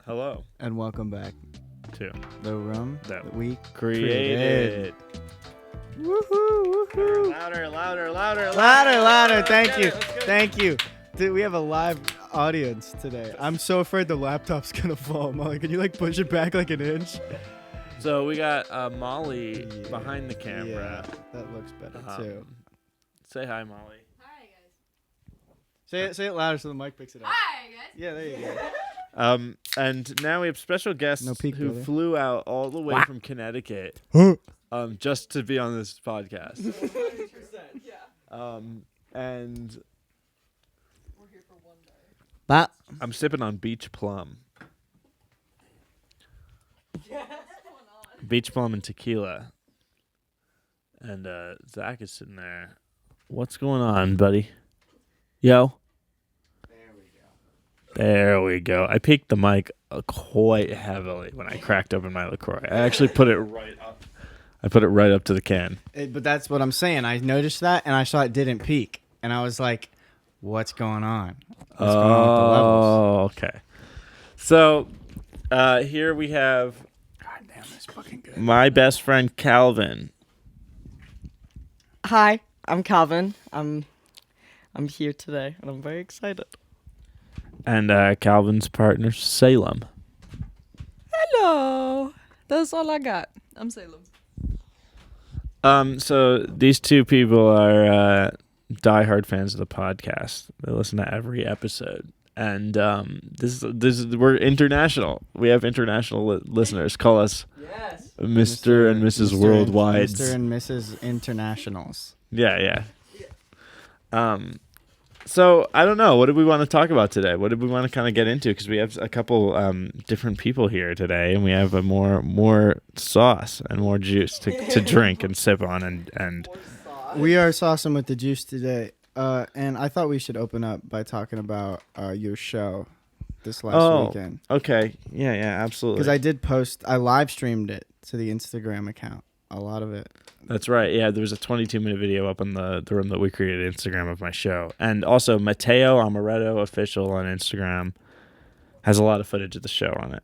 Hello. And welcome back To the room that we created. Woohoo, woohoo. Louder. Thank you. Thank you. Dude, we have a live audience today. I'm so afraid the laptop's going to fall. Molly, can you push it back like an inch? So we got Molly behind the camera. Yeah, that looks better too. Say hi, Molly. Hi, guys. Say it louder so the mic picks it up. Hi, guys. Yeah, there you go. And now we have special guests who brother. flew out all the way from Connecticut just to be on this podcast. 100%. Yeah. And We're here for one day. But I'm sipping on beach plum. Yeah. What's going on? Beach plum and tequila. And Zach is sitting there. What's going on, buddy? Yo. There we go. I peaked the mic quite heavily when I cracked open my LaCroix. I actually put it right up. I put it right up to the can. But that's what I'm saying. I noticed that, and I saw it didn't peak. And I was like, what's going on? What's going on with the levels? Okay. So here we have God damn, that's fucking good. my best friend, Kalvin. Hi, I'm Kalvin. I'm here today, and I'm very excited. And Kalvin's partner, Salem. Hello. That's all I got. I'm Salem. So these two people are diehard fans of the podcast. They listen to every episode, and this is we're international. We have international listeners. Call us Yes. Mr. and Mrs. Worldwide. Mr. and Mrs. Internationals. Yeah. So I don't know. What did we want to talk about today? What did we want to kind of get into? Because we have a couple different people here today, and we have a more sauce and more juice to drink and sip on, and We are saucing with the juice today. And I thought we should open up by talking about your show this last weekend. Okay, yeah, absolutely. Because I did post, I live streamed it to the Instagram account, a lot of it. That's right. Yeah, there was a 22-minute video up on the room that we created Instagram of my show. And also, Matteo Amaretto Official on Instagram has a lot of footage of the show on it.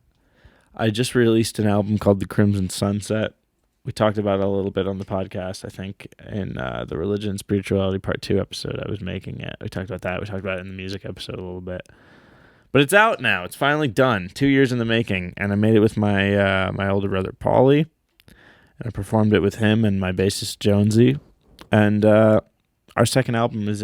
I just released an album called The Crimson Sunset. We talked about it a little bit on the podcast, I think, in the Religion and Spirituality Part 2 episode I was making it. We talked about that. We talked about it in the music episode a little bit. But it's out now. It's finally done. 2 years in the making. And I made it with my my older brother, Paulie. And I performed it with him and my bassist Jonesy, and our second album is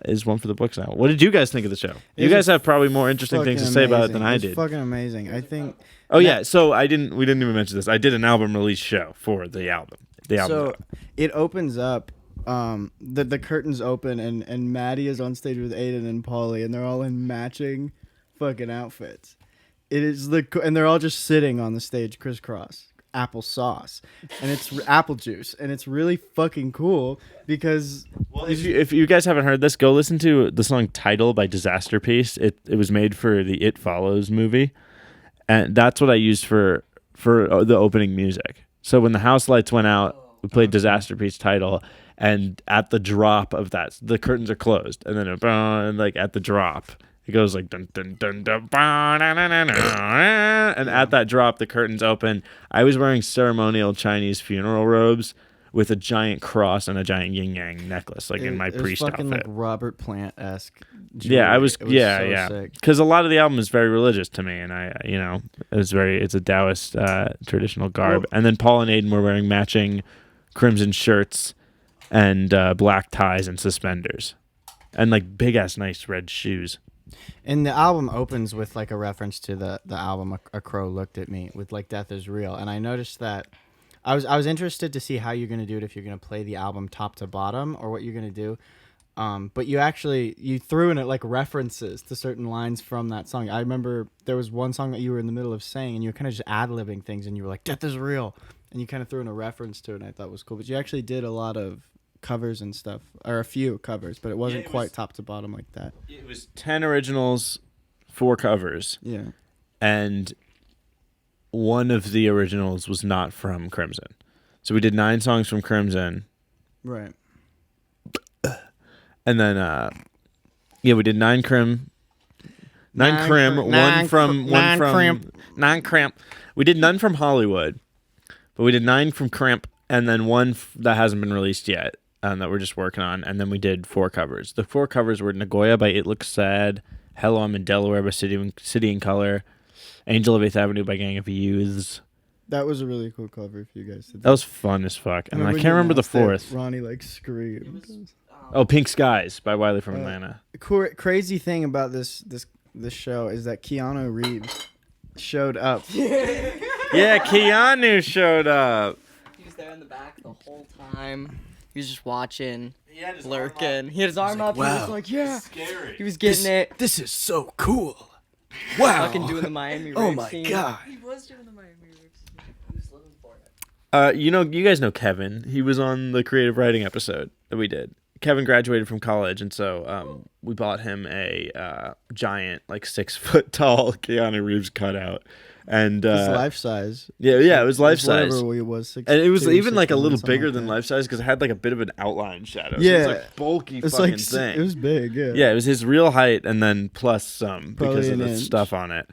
is one for the books now. What did you guys think of the show? You guys have probably more interesting things to say about it than I did. It's fucking amazing. I think. Oh yeah, so we didn't even mention this. I did an album release show for the album. So it opens up. The curtains open and Matti is on stage with Aiden and Paulie, and they're all in matching fucking outfits. It is and they're all just sitting on the stage crisscross. Apple sauce, and it's apple juice, and it's really fucking cool because if you guys haven't heard this, go listen to the song Title by Disaster Piece. It was made for the It Follows movie, and that's what I used for the opening music. So when the house lights went out, we played Disaster Piece Title, and at the drop of that, the curtains are closed, and then and at the drop it goes like dun dun dun dun, and at that drop the curtains open. I was wearing ceremonial Chinese funeral robes with a giant cross and a giant yin yang necklace, in my priest fucking outfit. Robert Plant-esque. Yeah, I was. So Yeah. sick. Because a lot of the album is very religious to me, and it's a Taoist traditional garb. And then Paul and Aiden were wearing matching crimson shirts and black ties and suspenders, and big ass nice red shoes. And the album opens with a reference to the album A Crow Looked at Me with Death Is Real, and I noticed that I was interested to see how you're gonna do it, if you're gonna play the album top to bottom or what you're gonna do. But you threw in it references to certain lines from that song. I remember there was one song that you were in the middle of saying, and you were kind of just ad-libbing things, and you were like, "Death is real," and you kind of threw in a reference to it, and I thought it was cool. But you actually did a lot of covers and stuff, or a few covers, but it wasn't quite top to bottom like that. It was 10 originals, 4 covers. Yeah. And one of the originals was not from Crimson. So we did 9 songs from Crimson. Right. And then we did 9 Nine crim, one from nine crimp. We did none from Hollywood, but we did 9 from Crimp, and then one that hasn't been released yet, that we're just working on, and then we did 4 covers. The 4 covers were Nagoya by It Looks Sad, Hello, I'm in Delaware by City in Color, Angel of 8th Avenue by Gang of Youths. That was a really cool cover if you guys did That was fun as fuck, and I can't remember the 4th. Ronnie like screamed. Oh, Pink Skies by Wiley from Atlanta. Crazy thing about this show is that Keanu Reeves showed up. Yeah, Keanu showed up. He was there in the back the whole time. He was just watching, He had his lurking. He had his arm up. He was like, yeah. Scary. He was getting it. This is so cool. Wow. Fucking doing the Miami Oh rave my scene. god. He was doing the Miami Rivers. He was living for it. You guys know Kevin. He was on the creative writing episode that we did. Kevin graduated from college, and so we bought him a giant, like 6 foot tall Keanu Reeves cutout, and It's life size. yeah, it was life size, Whatever he was. and it was even like a 6'1", little something bigger like than that. life size because it had like a bit of an outline shadow. Yeah. so it's like bulky It's fucking like thing. it was big. Yeah. Yeah, it was his real height, and then plus some Probably because of an the inch. stuff on it,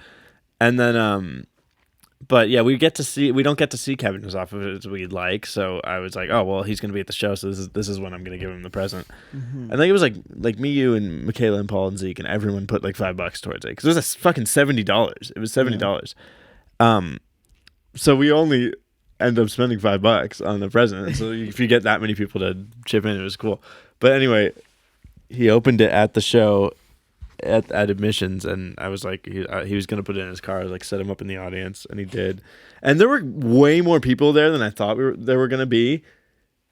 and then But yeah, we don't get to see Kevin as often as we'd like. So I was like, oh well, he's gonna be at the show, so this is when I'm gonna give him the present. Mm-hmm. I think it was like me, you, and Michaela, and Paul, and Zeke, and everyone put like $5 towards it because it was a fucking $70. It was $70. So we only end up spending $5 on the present. And so if you get that many people to chip in, it was cool. But anyway, he opened it at the show. At admissions, and I was like, he was gonna put it in his car. I was like, set him up in the audience, and he did. And there were way more people there than I thought there were gonna be.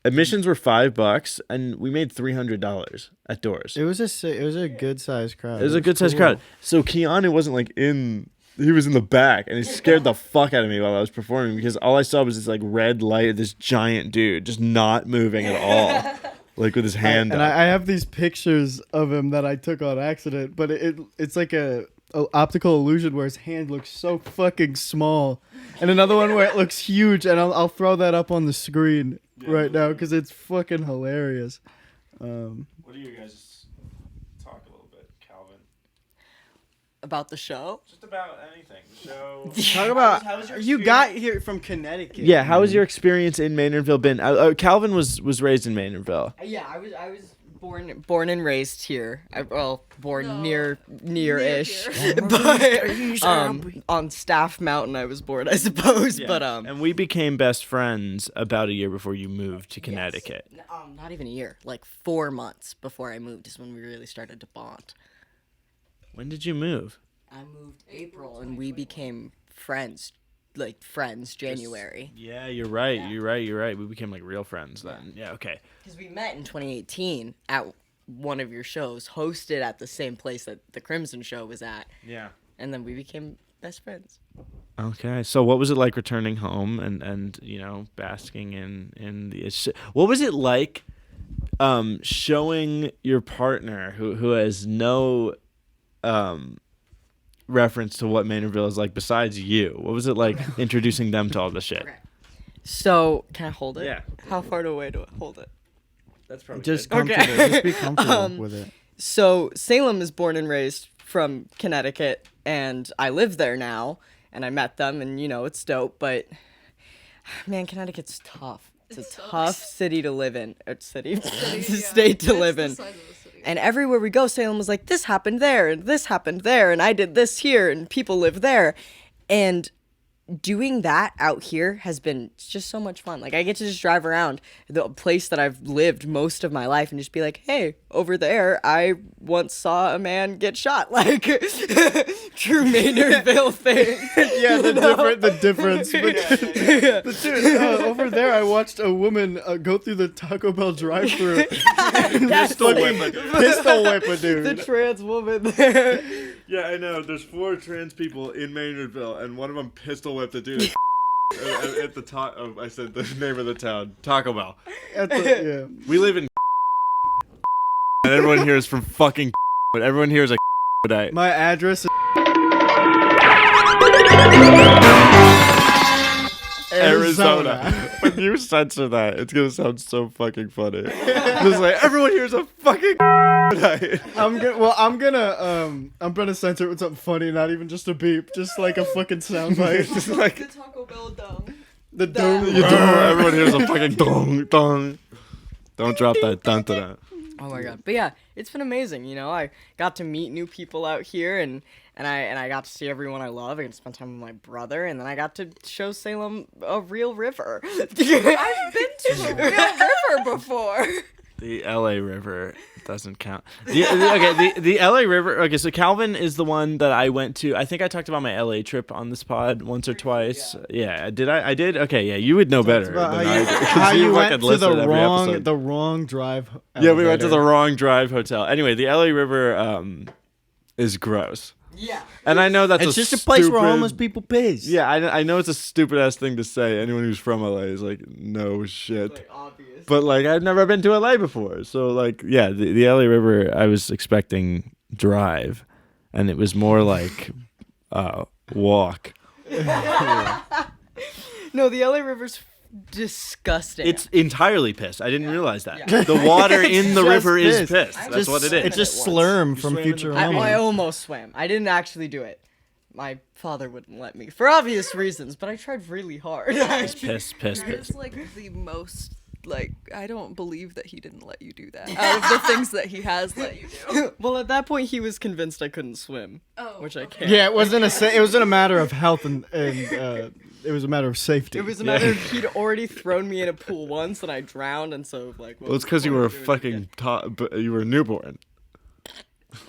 Admissions were $5, and we made $300 at doors. It was a good sized crowd. It was a good sized crowd. So Keanu wasn't like he was in the back, and he scared the fuck out of me while I was performing because all I saw was this like red light, this giant dude just not moving at all. Like with his hand up. I have these pictures of him that I took on accident, but it's like a optical illusion where his hand looks so fucking small, and another one where it looks huge, and I'll throw that up on the screen right now because it's fucking hilarious. What do you guys talk a little bit, Calvin? About the show? Just about anything. The show. Talk about how was your you got here from Connecticut. Yeah, how was your experience in Maynardville been? Calvin was raised in Maynardville. Yeah, I was born and raised here. Born near-ish. Near But on Staff Mountain I was born, I suppose. Yeah. But and we became best friends about a year before you moved to Connecticut. Yes. Not even a year. Like 4 months before I moved is when we really started to bond. When did you move? I moved April and we became friends January. Yeah, you're right. You're right. We became like real friends then. Yeah, okay. Because we met in 2018 at one of your shows, hosted at the same place that the Crimson show was at. Yeah. And then we became best friends. Okay. So what was it like returning home and basking in the what was it like showing your partner who has no reference to what Maynardville is like besides you? What was it like introducing them to all this shit? Okay. So, can I hold it? Yeah. How far away do I hold it? That's probably Just good. comfortable. Okay. Just be comfortable with it. So, Salem is born and raised from Connecticut, and I live there now, and I met them, and, it's dope, but, man, Connecticut's tough. It's a tough city to live in. State to live in. And everywhere we go, Salem was like, this happened there, and this happened there, and I did this here, and people live there. And doing that out here has been just so much fun. Like, I get to just drive around the place that I've lived most of my life and just be like, hey, over there, I once saw a man get shot. Like, true Maynardville thing. Yeah, the difference. But dude, over there, I watched a woman go through the Taco Bell drive-thru and pistol whip a dude. The trans woman there. Yeah, I know. There's 4 trans people in Maynardville, and one of them pistol whipped a dude at the top. Oh, I said the name of the town, Taco Bell. Yeah. We live in and everyone here is from fucking but everyone here is like today. My address is Arizona. When you censor that, it's gonna sound so fucking funny. Just like everyone here's a fucking night. I'm gonna censor it with something funny, not even just a beep, just like a fucking soundbite. Just like The Taco Bell dung. The dome. everyone here's a fucking dong dong. Don't drop that dun to that. Oh my god. But yeah, it's been amazing, you know. I got to meet new people out here and I got to see everyone I love. I got to spend time with my brother, and then I got to show Salem a real river. I've been to a real river before. The LA River doesn't count. The LA River. Okay, so Kalvin is the one that I went to. I think I talked about my LA trip on this pod once or twice. Yeah, did I? I did. Okay, yeah, you would know better than I do, 'cause How you went fucking to listen every the episode. wrong drive. Yeah, we went to the elevator. wrong drive hotel. Anyway, the LA River is gross. Yeah. And I know that's It's just a place where stupid- homeless people piss. Yeah, I know it's a stupid ass thing to say. Anyone who's from LA is like, no shit. Like obvious. But like, I've never been to LA before, so like, yeah, the LA River. I was expecting drive, and it was more like walk. No, the LA River's disgusting. It's entirely piss. I didn't realize that. Yeah. The water in the just river is piss. piss. I That's just- what it is. It's just Once. Slurm You from swam in the Futurama. I almost swam. I didn't actually do it. My father wouldn't let me for obvious reasons, but I tried really hard. piss. It's like the most, like, I don't believe that he didn't let you do that. Out of the things that he has let you do. Well, at that point, he was convinced I couldn't swim, Oh. which I can't. Yeah, it wasn't it wasn't a matter of health and it was a matter of safety. It was a matter of he'd already thrown me in a pool once and I drowned, and so like. Well, it's because you were you were newborn.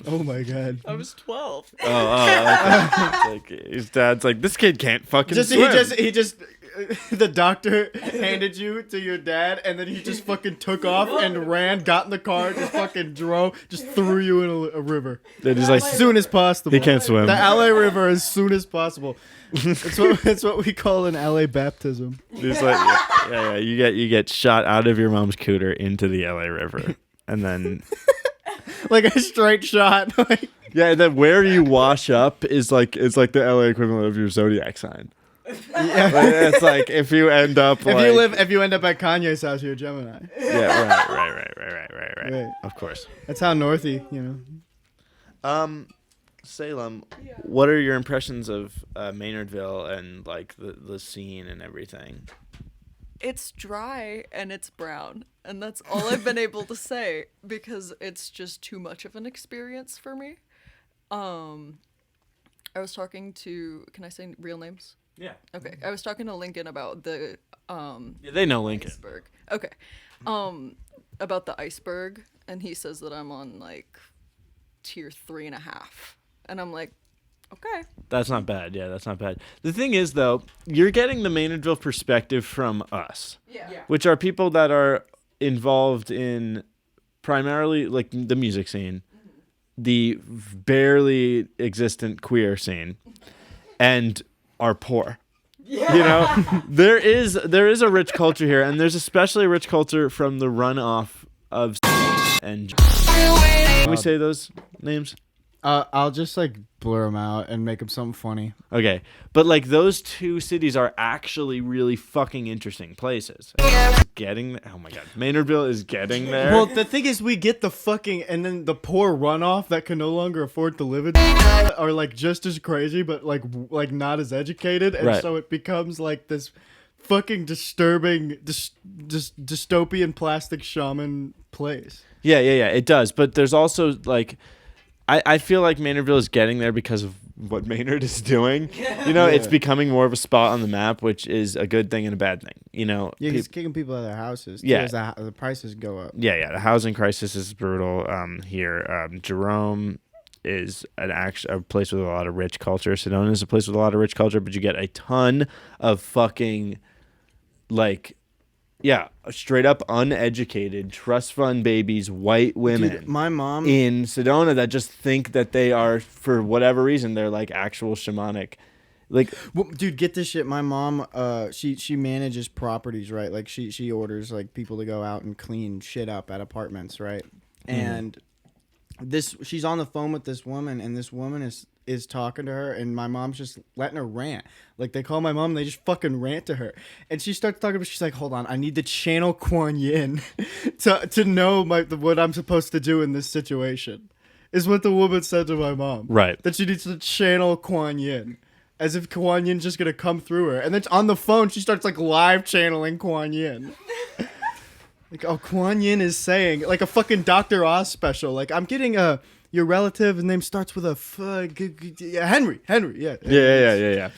Oh my god. I was 12. Okay. Like, his dad's like, this kid can't fucking swim. He just the doctor handed you to your dad, and then he just fucking took off and ran, got in the car, just fucking drove, just threw you in a river Then he's like, as soon as possible. he can't swim. The LA River as soon as possible. It's what we call an LA baptism. He's like, yeah. You get shot out of your mom's cooter into the LA River, and then Like a straight shot. Like, yeah, and then where you wash up is like it's like the LA equivalent of your zodiac sign. yeah. Like, it's like if you end up If you end up at Kanye's house, you're a Gemini. yeah, right. Right. Of course. That's how Northy, you know. Salem, what are your impressions of Maynardville and like the scene and everything? It's dry and it's brown, and that's all I've been able to say because it's just too much of an experience for me. I was talking to, can I say real names? Yeah. Okay, I was talking to Lincoln about the They know Lincoln. iceberg. Okay, about the iceberg, and he says that I'm on like tier 3.5, and I'm like, okay. That's not bad. Yeah, that's not bad. The thing is, though, you're getting the Maynardville perspective from us, Yeah. which are people that are involved in primarily like the music scene, the barely existent queer scene, and are poor. You know, there is a rich culture here, and there's especially a rich culture from the runoff of and. Can we say those names? I'll just like blur them out and make them something funny. Okay, but like those two cities are actually really fucking interesting places. Getting oh my god, Maynardville is getting there. Well, the thing is, we get the fucking and then the poor runoff that can no longer afford to live in are like just as crazy, but like not as educated, and Right. so it becomes like this fucking disturbing, dystopian plastic shaman place. Yeah, it does. But there's also like, I feel like Maynardville is getting there because of what Maynard is doing. You know, it's Yeah. becoming more of a spot on the map, which is a good thing and a bad thing. You know, Yeah, he's kicking people out of their houses. too, Yeah. as the prices go up. yeah, the housing crisis is brutal here. Jerome is a place with a lot of rich culture. Sedona is a place with a lot of rich culture, but you get a ton of fucking like, yeah, straight up uneducated trust fund babies, white women. Dude, my mom. In Sedona that just think that they are, for whatever reason, they're like actual shamanic. Like, Well, dude, get this shit. My mom, she manages properties, right? Like she orders like people to go out and clean shit up at apartments, right? And she's on the phone with this woman, and this woman is talking to her, and my mom's just letting her rant. Like, they call my mom and they just fucking rant to her, and she starts talking about, she's like, hold on, I need to channel Kuan Yin to know what I'm supposed to do in this situation, is what the woman said to my mom. Right. That she needs to channel Kuan Yin, as if Kuan Yin's just gonna come through her, and then on the phone she starts like live channeling Kuan Yin. Like, oh, Kuan Yin is saying, like a fucking Dr. Oz special. Like, I'm getting your relative, his name starts with a Henry. Yeah. Yeah.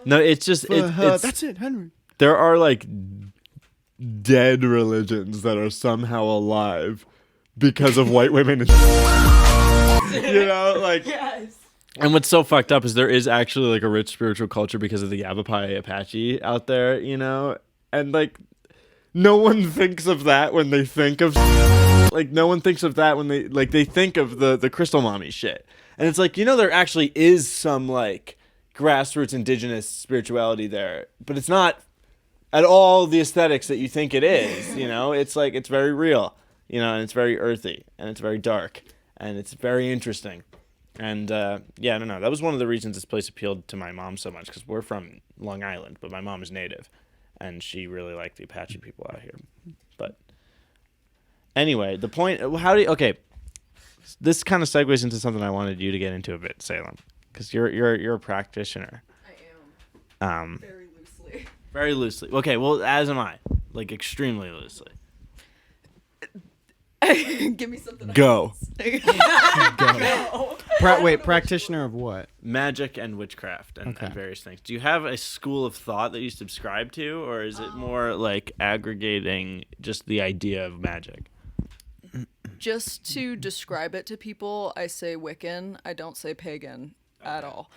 No, it's just it's that's it, Henry. There are like dead religions that are somehow alive because of white women. Like. Yes. And what's so fucked up is there is actually like a rich spiritual culture because of the Yavapai Apache out there, and like. No one thinks of that when they think of, like, no one thinks of that when they think of the Crystal Mommy shit. And it's like, there actually is some, like, grassroots indigenous spirituality there, but it's not at all the aesthetics that you think it is, It's like, it's very real, and it's very earthy, and it's very dark, and it's very interesting. And, I don't know. That was one of the reasons this place appealed to my mom so much, because we're from Long Island, but my mom is native. And she really liked the Apache people out here. But anyway, the point, this kind of segues into something I wanted you to get into a bit, Salem, because you're a practitioner. I am. Very loosely. Very loosely. Okay, well, as am I, like extremely loosely. Give me something. Go. Go. Wait, practitioner of what? Magic and witchcraft and various things. Do you have a school of thought that you subscribe to, or is it more like aggregating just the idea of magic? Just to describe it to people, I say Wiccan. I don't say pagan at all.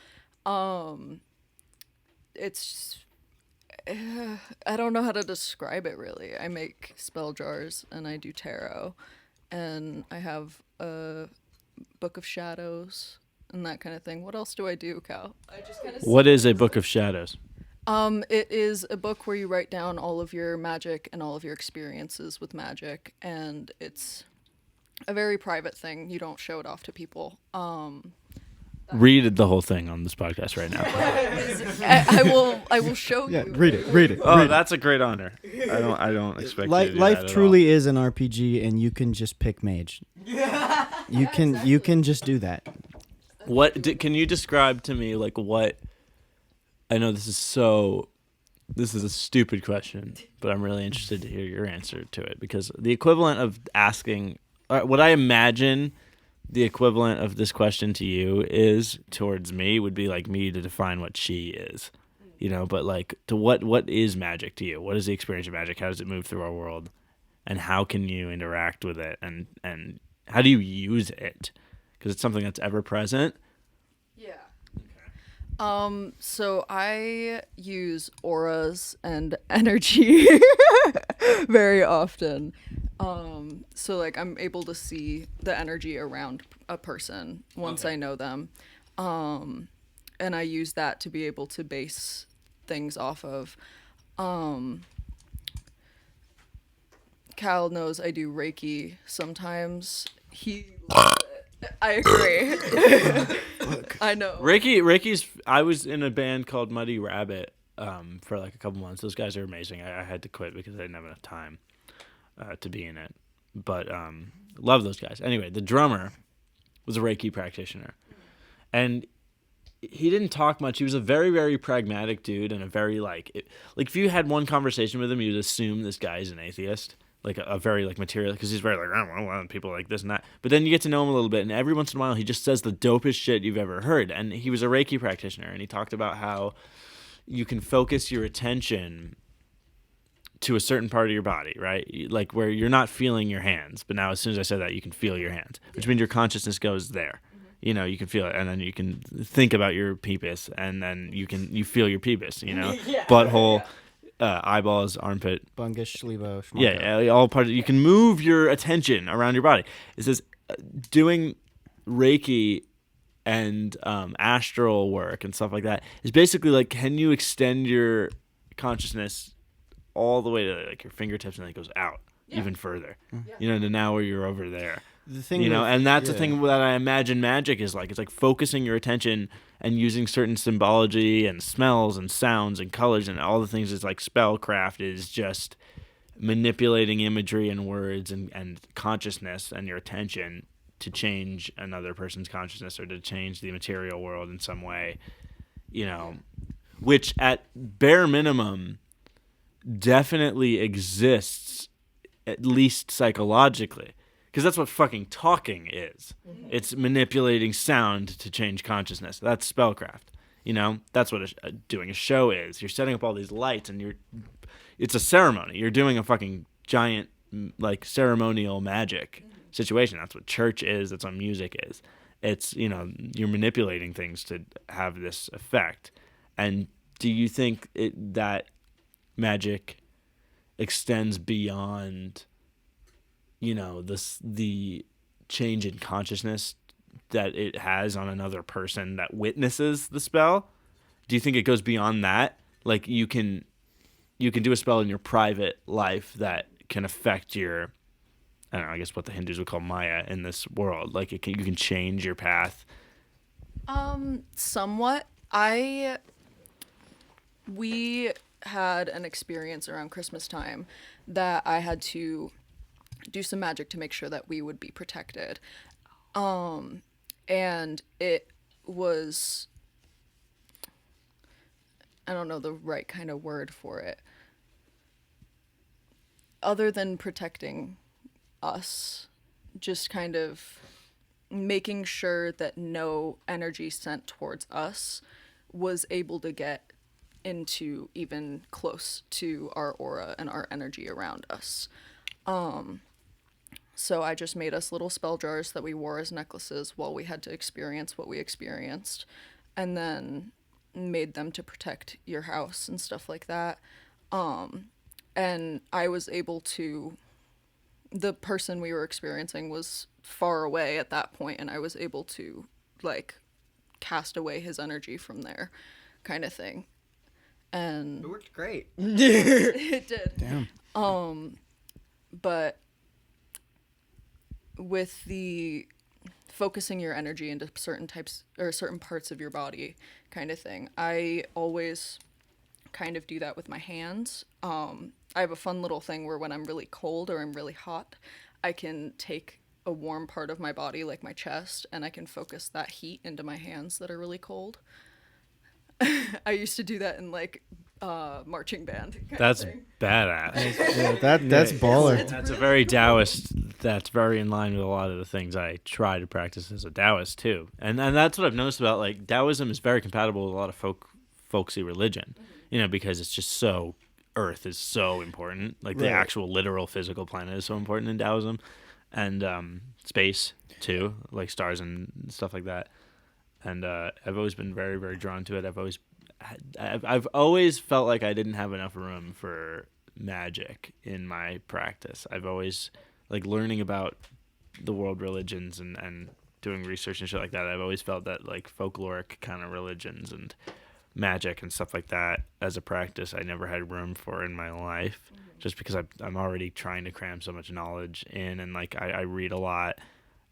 It's I don't know how to describe it really. I make spell jars and I do tarot, and I have a book of shadows and that kind of thing. What else do I do, Cal? I just kind of. What is a book of shadows? It is a book where you write down all of your magic and all of your experiences with magic, and it's a very private thing. You don't show it off to people. Read the whole thing on this podcast right now. I will show you. Read it. Oh, that's a great honor. I don't expect you to do life that truly is an RPG, and you can just pick mage. You can just do that. Can you describe to me like what? I know this is a stupid question, but I'm really interested to hear your answer to it, because the equivalent of asking, what I imagine the equivalent of this question to you is towards me would be like me to define what she is, but like to what is magic to you? What is the experience of magic? How does it move through our world? And how can you interact with it? And how do you use it? Because it's something that's ever present. Yeah. So I use auras and energy very often. So like I'm able to see the energy around a person once I know them. And I use that to be able to base things off of. Cal knows I do Reiki sometimes. He loves it. I agree. I know. Reiki's. I was in a band called Muddy Rabbit for like a couple months. Those guys are amazing. I had to quit because I didn't have enough time to be in it. But love those guys. Anyway, the drummer was a Reiki practitioner, and he didn't talk much. He was a very, very pragmatic dude, and a very like if you had one conversation with him, you'd assume this guy's an atheist. Like a very like material, because he's very like, I don't want people like this and that. But then you get to know him a little bit, and every once in a while he just says the dopest shit you've ever heard. And he was a Reiki practitioner, and he talked about how you can focus your attention to a certain part of your body, right? Like where you're not feeling your hands, but now as soon as I said that, you can feel your hands, which means your consciousness goes there. You can feel it, and then you can think about your peepus, and then you feel your peepus, butthole. Yeah. Eyeballs, armpit, bungus, schlibo, schmucko. All part of, you can move your attention around your body. It says doing Reiki and astral work and stuff like that is basically like, can you extend your consciousness all the way to like your fingertips, and then it goes out even further, to now where you're over there. The thing you know, with- and that's the yeah. thing that I imagine magic is like. It's like focusing your attention and using certain symbology and smells and sounds and colors and all the things. Is like spellcraft is just manipulating imagery and words and consciousness and your attention to change another person's consciousness or to change the material world in some way, you know, which at bare minimum definitely exists, at least psychologically, because that's what fucking talking is. It's manipulating sound to change consciousness. That's spellcraft. You know, that's what doing a show is. You're setting up all these lights and it's a ceremony. You're doing a fucking giant like ceremonial magic situation. That's what church is. That's what music is. It's, you know, you're manipulating things to have this effect. And do you think that magic extends beyond, you know, the change in consciousness that it has on another person that witnesses the spell? Do you think it goes beyond that? Like you can do a spell in your private life that can affect your, I don't know, I guess what the Hindus would call Maya in this world. Like you can change your path. Somewhat. We had an experience around Christmas time that I had to do some magic to make sure that we would be protected. And it was, I don't know the right kind of word for it. Other than protecting us, just kind of making sure that no energy sent towards us was able to get into even close to our aura and our energy around us. So I just made us little spell jars that we wore as necklaces while we had to experience what we experienced, and then made them to protect your house and stuff like that. And I was able to, the person we were experiencing was far away at that point, and I was able to, like, cast away his energy from there, kind of thing. And It worked great. it did. Damn. But with the focusing your energy into certain types or certain parts of your body kind of thing, I always kind of do that with my hands. I have a fun little thing where when I'm really cold or I'm really hot, I can take a warm part of my body, like my chest, and I can focus that heat into my hands that are really cold. I used to do that in like marching band. That's thing. badass. Yeah, that's baller. That's a very Taoist. That's very in line with a lot of the things I try to practice as a Taoist too. And that's what I've noticed about, like, Taoism is very compatible with a lot of folksy religion. You know, because it's just so, Earth is so important. Like the Right. actual literal physical planet is so important in Taoism, and space too, like stars and stuff like that. And I've always been very, very drawn to it. I've always felt like I didn't have enough room for magic in my practice. I've always, like, learning about the world religions and doing research and shit like that, I've always felt that, like, folkloric kind of religions and magic and stuff like that as a practice I never had room for in my life, just because I'm already trying to cram so much knowledge in, and, like, I read a lot,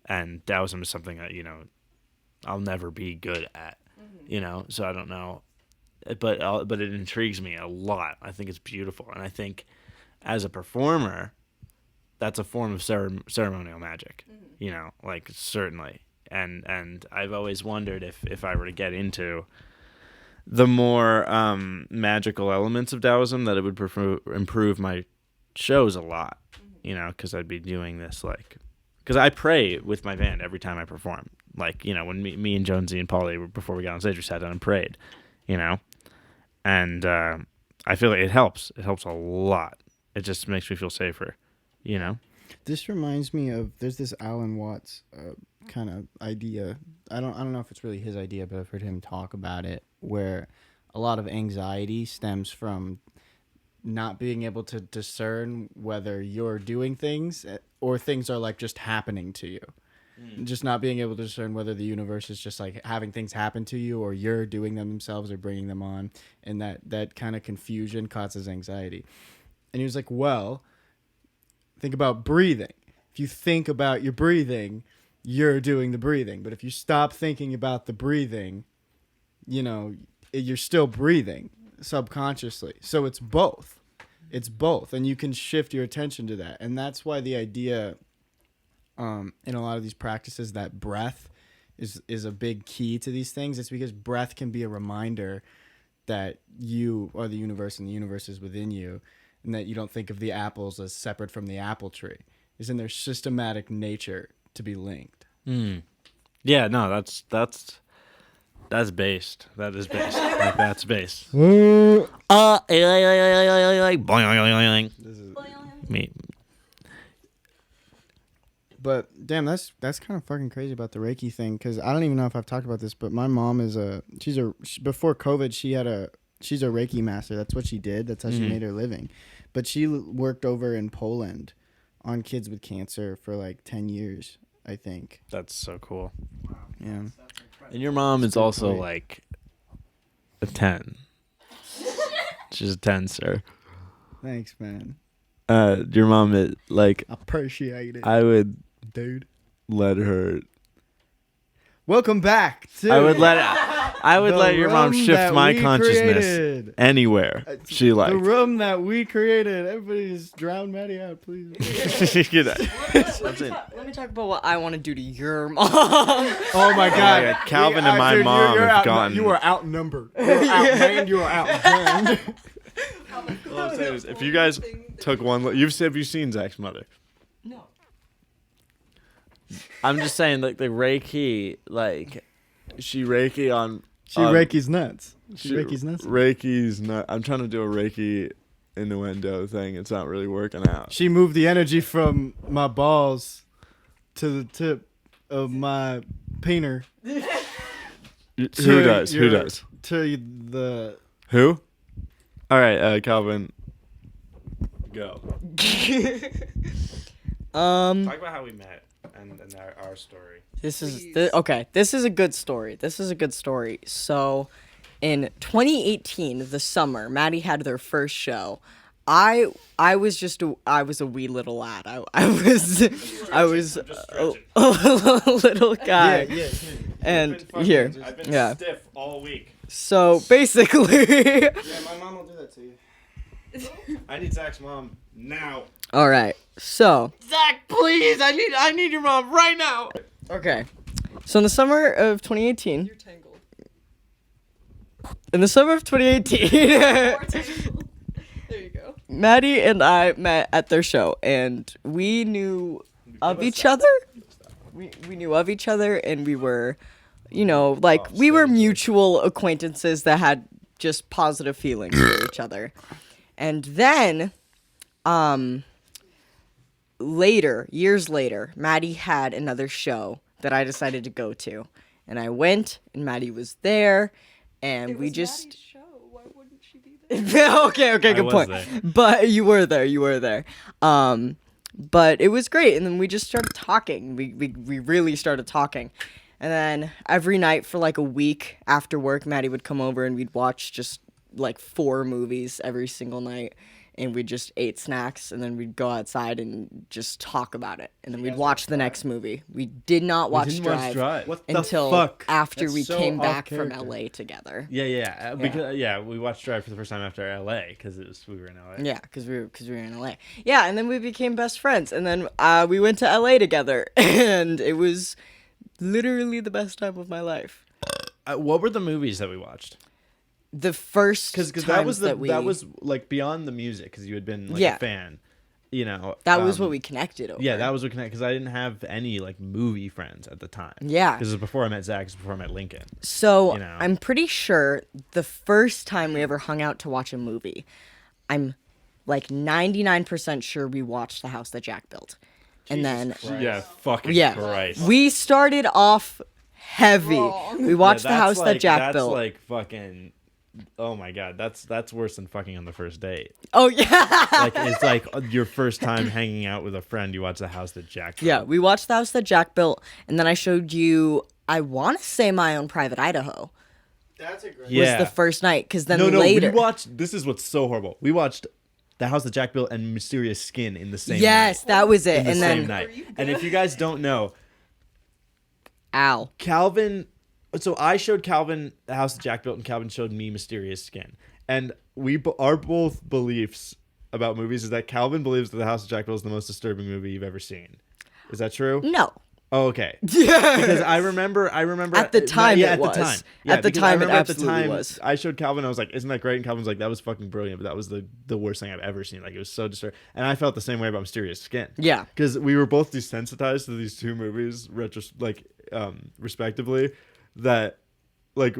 and Taoism is something that, you know, I'll never be good at, you know, so I don't know. But it intrigues me a lot. I think it's beautiful. And I think as a performer, that's a form of ceremonial magic, you know, like, certainly. And I've always wondered if I were to get into the more magical elements of Taoism, that it would improve my shows a lot, you know, because I'd be doing this, like, because I pray with my band every time I perform. Like, you know, when me and Jonesy and Paulie, before we got on stage, we sat down and prayed, you know, and I feel like it helps. It helps a lot. It just makes me feel safer, you know. This reminds me of, there's this Alan Watts kind of idea. I don't know if it's really his idea, but I've heard him talk about it, where a lot of anxiety stems from not being able to discern whether you're doing things or things are, like, just happening to you. Just not being able to discern whether the universe is just, like, having things happen to you, or you're doing them themselves or bringing them on, and that kind of confusion causes anxiety. And he was like, well, think about breathing. If if you think about your breathing, you're doing the breathing. But if you stop thinking about the breathing, you're still breathing subconsciously. So it's both. It's both. And you can shift your attention to that. And that's why the idea in a lot of these practices that breath is a big key to these things. It's because breath can be a reminder that you are the universe and the universe is within you, and that you don't think of the apples as separate from the apple tree. It's in their systematic nature to be linked. Yeah, no, that's based. That is based. Like, that's based. This is me. But damn, that's kind of fucking crazy about the Reiki thing, because I don't even know if I've talked about this, but my mom is before COVID she's a Reiki master. That's what she did. That's how she made her living. But she worked over in Poland on kids with cancer for like 10 years, I think. That's so cool. Yeah. And your mom is also like a 10. She's a 10, sir. Thanks, man. Your mom is like, Appreciate it. I would Dude. let her. Welcome back to I would let your mom shift my consciousness anywhere she liked. the room that we created. Everybody just drown Matti out, please. Let me talk about what I want to do to your mom. Oh my god. Calvin and my mom have gotten. You are outnumbered. You are outmanned. You are outgunned. All I'm saying is, if you guys took one look, have you seen Zach's mother? No. I'm just saying, like, the Reiki, like, she Reiki on. She Reiki's nuts. She Reiki's nuts. Reiki's nut. I'm trying to do a Reiki innuendo thing. It's not really working out. She moved the energy from my balls to the tip of my peener. Who does? Who does? To the. Who? All right, Calvin. Go. Talk about how we met and our story. This is a good story. So, in 2018, the summer, Matti had their first show. I was a wee little lad. I was a little guy. Yeah. And here, I've been stiff all week. So basically, Yeah, my mom will do that to you. I need Zach's mom now. all right. So Zach, please! I need your mom right now. okay. So in the summer of 2018, You're tangled. in the summer of 2018, More tangled. There you go. Matti and I met at their show, and we knew of each other. We knew of each other, and we were, we were mutual acquaintances that had just positive feelings for each other. And then, years later, Matti had another show that I decided to go to, and I went, and Matti was there, and It we was just. Maddie's show. Why wouldn't she be there? Okay, good was point. there. But you were there. But it was great, and then we just started talking. We really started talking, and then every night for like a week after work, Matti would come over and we'd watch just like 4 movies every single night, and we just ate snacks, and then we'd go outside and just talk about it, and then we'd watch the next movie. We did not watch Drive What the until fuck? after That's we so came off back from character. LA together. Yeah. Because we watched Drive for the first time after LA because we were in LA. Yeah, because we were in LA. Yeah, and then we became best friends, and then we went to LA together, and it was literally the best time of my life. What were the movies that we watched? The first Because times that was that we that was like beyond the music because you had been like Yeah. a fan, that was what we connected over. Yeah, that was what connected because I didn't have any like movie friends at the time. Yeah. because it was before I met Zach. It was before I met Lincoln. So you know. I'm pretty sure the first time we ever hung out to watch a movie, I'm like 99% sure we watched The House That Jack Built, and then Yeah, fucking Christ. we started off heavy. Wrong. We watched Yeah, The House That Jack that's Built. like fucking. Oh my god, that's worse than fucking on the first date. Oh yeah. Like it's like your first time hanging out with a friend. You watch The House That Jack Built. Yeah, we watched The House That Jack Built, and then I showed you, I want to say My Own Private Idaho That's a great. Yeah. was the first night, because then No, later. we watched. This is what's so horrible. We watched the house that Jack built and Mysterious Skin in the same Yes, night. that was it. In the And same then, night. And if you guys don't know, ow. Kalvin. So I showed Kalvin the house that Jack built, and Kalvin showed me Mysterious Skin. And our both beliefs about movies is that Kalvin believes that the house that Jack built is the most disturbing movie you've ever seen. Is that true? No. Oh, okay. Yeah. Because I remember At the time, yeah, it was. Yeah, At the because I time, it remember absolutely was. I showed Kalvin, I was like, "Isn't that great?" And Calvin's like, "That was fucking brilliant," but that was the worst thing I've ever seen. Like, it was so disturbing. And I felt the same way about Mysterious Skin. Yeah. Because we were both desensitized to these two movies, respectively, that. Like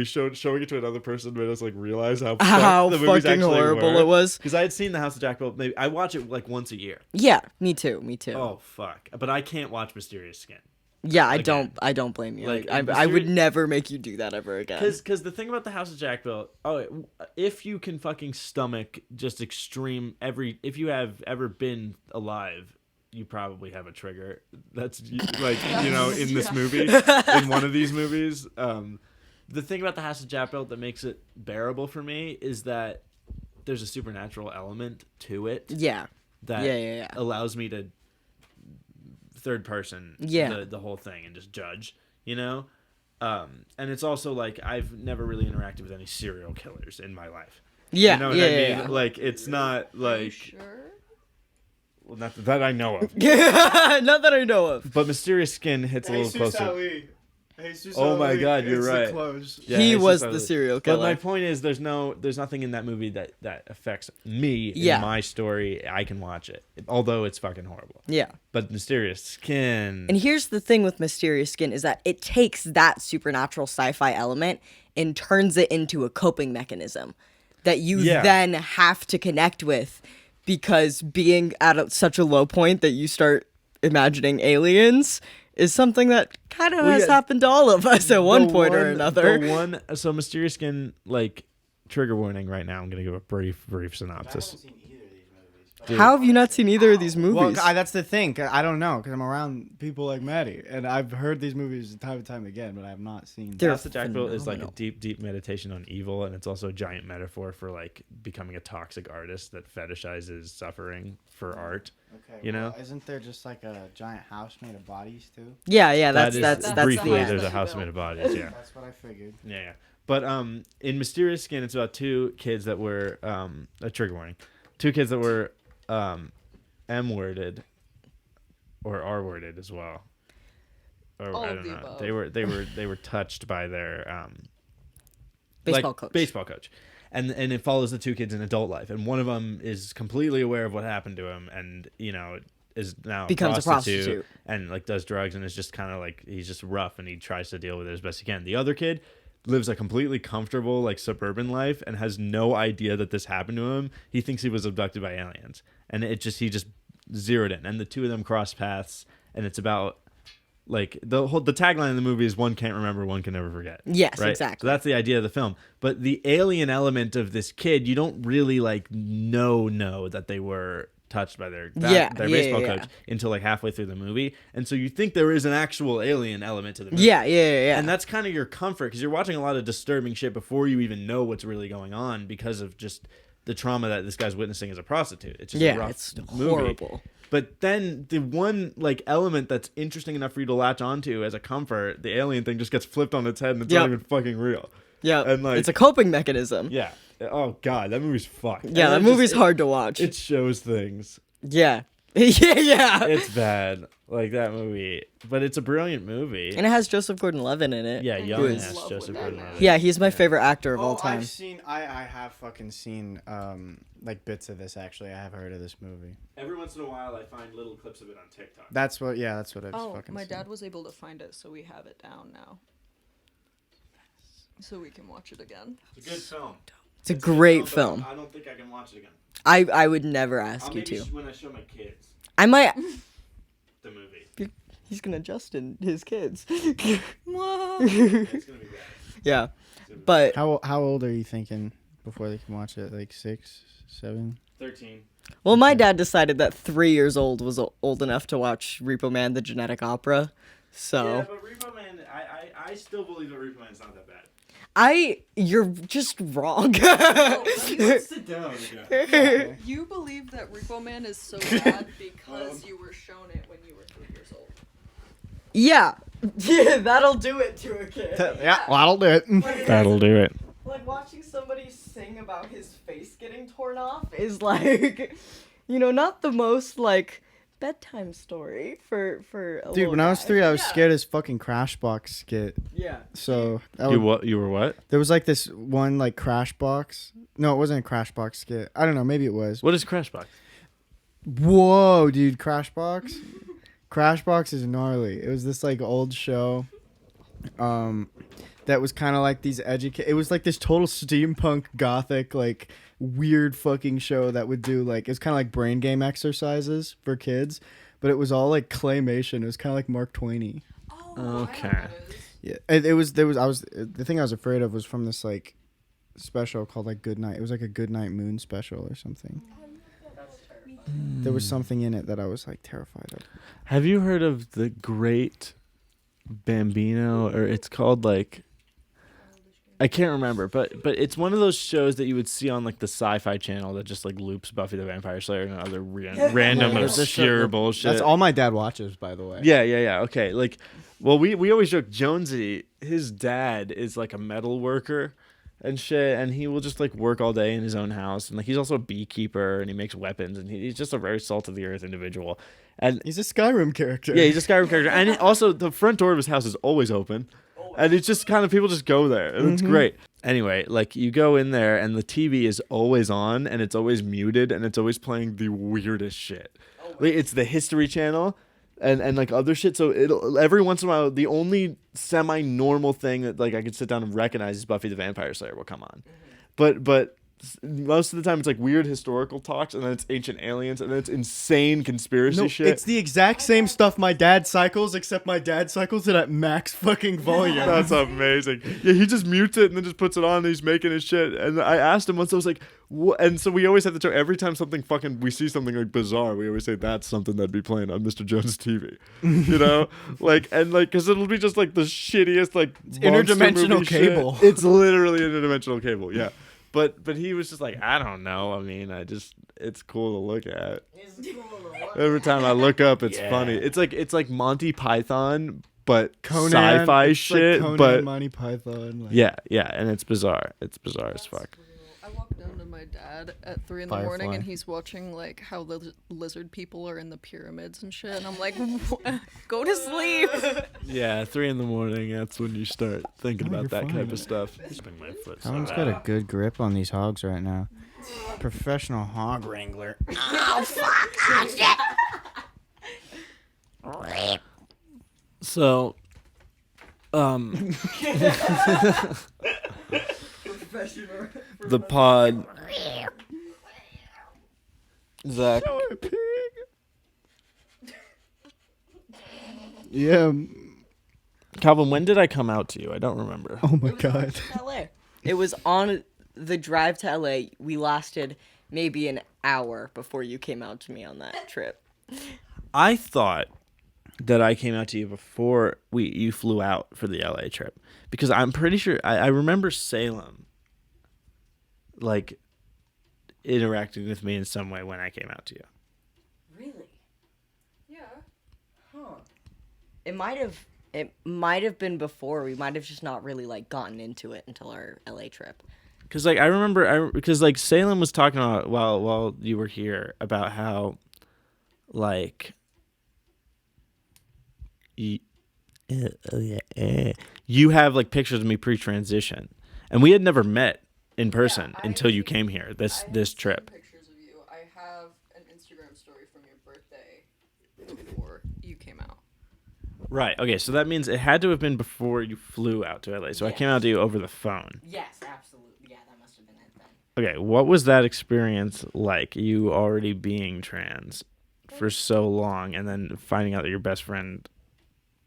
showing it to another person made us like realize how How the movies fucking actually horrible were. it was. Because I had seen the House of Jack built. Maybe I watch it like once a year. Yeah, me too. Oh fuck! But I can't watch Mysterious Skin. Yeah, I Again. don't blame you. Like, I would never make you do that ever again. Because the thing about the House of Jack built, if you can fucking stomach just extreme if you have ever been alive, you probably have a trigger. That's like in this movie, in one of these movies. The thing about the House of Jack built that makes it bearable for me is that there's a supernatural element to it. Yeah. That Yeah. allows me to third person the whole thing and just judge, and it's also like I've never really interacted with any serial killers in my life. Yeah. You know what I mean? Like it's not like Sure. well, not that I know of. Not that I know of. But Mysterious Skin hits a little closer. Jesus Oh my Ali, God, you're it's the right. close. Yeah, He it's was just the a- serial But my killer. point is, there's nothing in that movie that affects me Yeah. in my story. I can watch it, although it's fucking horrible. Yeah. But Mysterious Skin. And here's the thing with Mysterious Skin is that it takes that supernatural sci-fi element and turns it into a coping mechanism that you Yeah. then have to connect with, because being at such a low point that you start imagining aliens is something that kind of has happened to all of us at one point or another. So Mysterious Skin, like, trigger warning right now. I'm gonna give a brief synopsis. How have you not seen either of these Well, movies? that's the thing. 'Cause I don't know because I'm around people like Maddie, and I've heard these movies time and time again, but I have not seen. They're House of Jack built is like a phenomenal. deep meditation on evil, and it's also a giant metaphor for like becoming a toxic artist that fetishizes suffering for art. Okay, You know? isn't there just like a giant house made of bodies too? yeah, That that's is the briefly. end. There's a that you house built. made of bodies. Yeah. That's what I figured. Yeah. But in Mysterious Skin, it's about two kids that were a trigger warning. Two kids that were M-worded or R-worded as well. Or All I of don't the know. above. They were touched by their Baseball coach. Baseball coach. And it follows the two kids in adult life, and one of them is completely aware of what happened to him, and is now Becomes a prostitute. and like does drugs, and is just kind of like he's just rough, and he tries to deal with it as best he can. The other kid lives a completely comfortable like suburban life and has no idea that this happened to him. He thinks he was abducted by aliens, and he just zeroed in, and the two of them cross paths, and it's about like the tagline of the movie is one can't remember, one can never forget. Yes, right? exactly. So that's the idea of the film. But the alien element of this kid, you don't really like know that they were touched by their baseball yeah. coach until like halfway through the movie, and so you think there is an actual alien element to the movie. Yeah. And that's kind of your comfort because you're watching a lot of disturbing shit before you even know what's really going on because of just the trauma that this guy's witnessing as a prostitute. It's just a rough it's movie. horrible. But then the one like element that's interesting enough for you to latch onto as a comfort, the alien thing just gets flipped on its head and it's not Yep. even fucking real. Yeah, And, like- it's a coping mechanism. Yeah. Oh god, that movie's fucked. Yeah, And that it movie's just- hard to watch. It shows things. Yeah. yeah. It's bad. Like that movie. But it's a brilliant movie. And it has Joseph Gordon-Levitt in it. Yeah, I'm young in ass love Joseph with that Gordon-Levitt. man. Yeah, he's my favorite actor of all time. I have fucking seen like bits of this actually. I have heard of this movie. Every once in a while I find little clips of it on TikTok. That's what I've Oh, fucking my seen. dad was able to find it, so we have it down now. So we can watch it again. It's a good film. It's a great film. I don't think I can watch it again. I would never ask you to. When I show my kids I might. the movie. He's gonna Justin his kids. It's gonna be bad. Yeah, but How old are you thinking before they can watch it? Like 6, 7? 13. well, my dad decided that 3 years old was old enough to watch Repo Man: The Genetic Opera. So Yeah, but Repo Man, I still believe that Repo Man's not that bad. You're just wrong. Sit down again. You believe that Repo Man is so bad because you were shown it when you were 3 years old. Yeah. Yeah, that'll do it to a kid. Yeah, well, that'll do it. That'll do it. Like, watching somebody sing about his face getting torn off is, like, not the most, like, bedtime story for a Dude, little when I was guy. 3, I was scared as fucking Crashbox skit. Yeah. So that You would, what? You were what? there was like this one like Crashbox. No, it wasn't a Crashbox skit. I don't know. Maybe it was. What is Crashbox? Whoa, dude, Crashbox. Crashbox is gnarly. It was this like old show. That was kind of like these it was like this total steampunk gothic like weird fucking show that would do like it's kind of like brain game exercises for kids, but it was all like claymation. It was kind of like Mark Twainy. Oh, Okay. Yeah, the thing I was afraid of was from this like special called like Good Night. It was like a Good Night Moon special or something. There was something in it that I was like terrified of. Have you heard of the Great Bambino? Or it's called like I can't remember, but it's one of those shows that you would see on like the Sci-Fi Channel that just like loops Buffy the Vampire Slayer and other random Yeah, this obscure show- bullshit. That's all my dad watches, by the way. Yeah. Okay. Like, well, we always joke Jonesy, his dad is like a metal worker and shit, and he will just like work all day in his own house, and like he's also a beekeeper and he makes weapons, and he's just a very salt of the earth individual. And He's a Skyrim character. yeah, he's a Skyrim character, and also the front door of his house is always open. And it's just kind of people just go there, and it's great. Anyway, like you go in there, and the TV is always on, and it's always muted, and it's always playing the weirdest shit. Like, it's the History Channel, and like other shit. So it'll every once in a while, the only semi-normal thing that like I could sit down and recognize is Buffy the Vampire Slayer will come on, but most of the time it's like weird historical talks, and then it's ancient aliens, and then it's insane conspiracy No, shit. it's the exact same stuff my dad cycles, except my dad cycles it at max fucking volume. That's amazing. Yeah, he just mutes it and then just puts it on and he's making his shit. And I asked him once, I was like, what? And so we always have to joke, every time we see something like bizarre, we always say that's something that'd be playing on Mr. Jones' TV. You know? Because it'll be just like the shittiest, like, interdimensional monster movie cable. shit. It's literally interdimensional cable, yeah. But he was just like, I don't know. I mean, it's cool to look at. Every time I look up, it's funny. It's like Monty Python, but Conan, sci-fi it's shit. like Conan, but Monty Python. Like, yeah, and it's bizarre. It's bizarre as fuck. I walked down to my dad at 3 in the Firefly. morning, and he's watching like how the lizard people are in the pyramids and shit. And I'm like, go to sleep. Yeah, 3 a.m. That's when you start thinking about you're that fine. type of stuff. Spin my foot. so Colin's bad. got a good grip on these hogs right now. Professional hog wrangler. So, the pod. Zach. Yeah. Calvin, when did I come out to you? I don't remember. Oh my god. LA. It was on the drive to LA. We lasted maybe an hour before you came out to me on that trip. I thought that I came out to you before you flew out for the LA trip, because I'm pretty sure I remember Salem like interacting with me in some way when I came out to you. Really? Yeah. Huh. It might have been before. We might have just not really like gotten into it until our LA trip. Because like I remember because like Salem was talking about while you were here about how like you have like pictures of me pre-transition, and we had never met in person until you came here this trip. Pictures of you. I have an Instagram story from your birthday before you came out. Right. Okay. So that means it had to have been before you flew out to LA. So I came out to you over the phone. Yes, absolutely. Yeah, that must have been it then. Okay. What was that experience like? You already being trans for so long, and then finding out that your best friend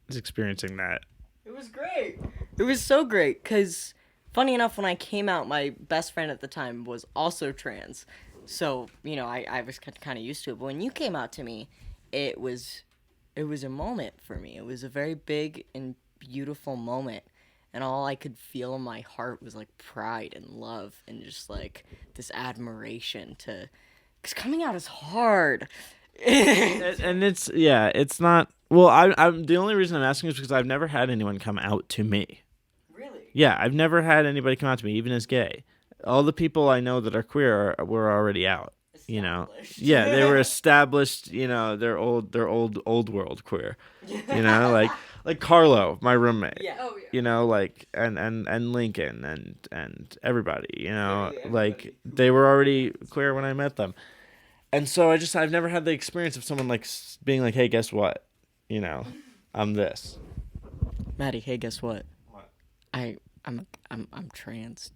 is experiencing that. It was great. It was so great because, funny enough, when I came out, my best friend at the time was also trans. So, I was kind of used to it. But when you came out to me, it was a moment for me. It was a very big and beautiful moment. and all I could feel in my heart was like pride and love and just like this admiration because coming out is hard. And it's not. Well, I'm the only reason I'm asking is because I've never had anyone come out to me. Really? Yeah, I've never had anybody come out to me, even as gay. All the people I know that are queer were already out. You know, yeah, they were established. You know, they're old world queer. You know, like Carlo, my roommate. Yeah. Oh yeah. You know, like and Lincoln and everybody. You know, like they were already queer when I met them. And so I've never had the experience of someone like being like, hey, guess what? You know, I'm this. Maddie, hey, guess what? What? I'm trans.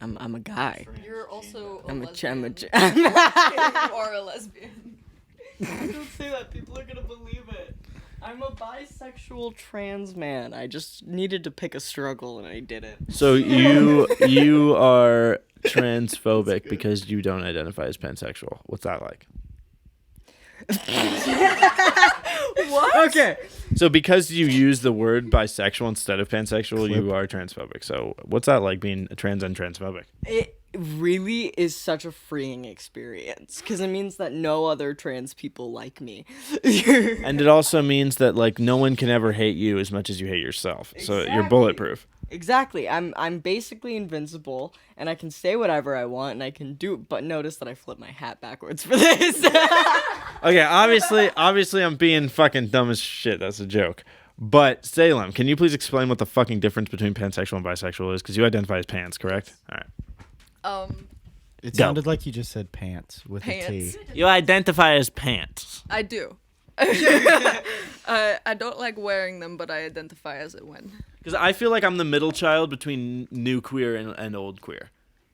I'm a guy. You're also a I'm a lesbian. ch- You are a lesbian. Don't say that. People are gonna believe it. I'm a bisexual trans man. I just needed to pick a struggle and I did it. So you are transphobic because you don't identify as pansexual. What's that like? What? Okay. So because you use the word bisexual instead of pansexual, you are transphobic. So what's that like being a trans and transphobic? It really is such a freeing experience because it means that no other trans people like me. And it also means that like no one can ever hate you as much as you hate yourself. So you're Exactly. bulletproof. Exactly. I'm basically invincible and I can say whatever I want and I can do, but notice that I flip my hat backwards for this. Okay, obviously I'm being fucking dumb as shit. That's a joke. But Salem, can you please explain what the fucking difference between pansexual and bisexual is? Because you identify as pans, correct? All right. It Go. sounded like you just said pants with a Pants. T. You identify as pants. I do. I don't like wearing them, but I identify as it when. Because I feel like I'm the middle child between new queer and old queer.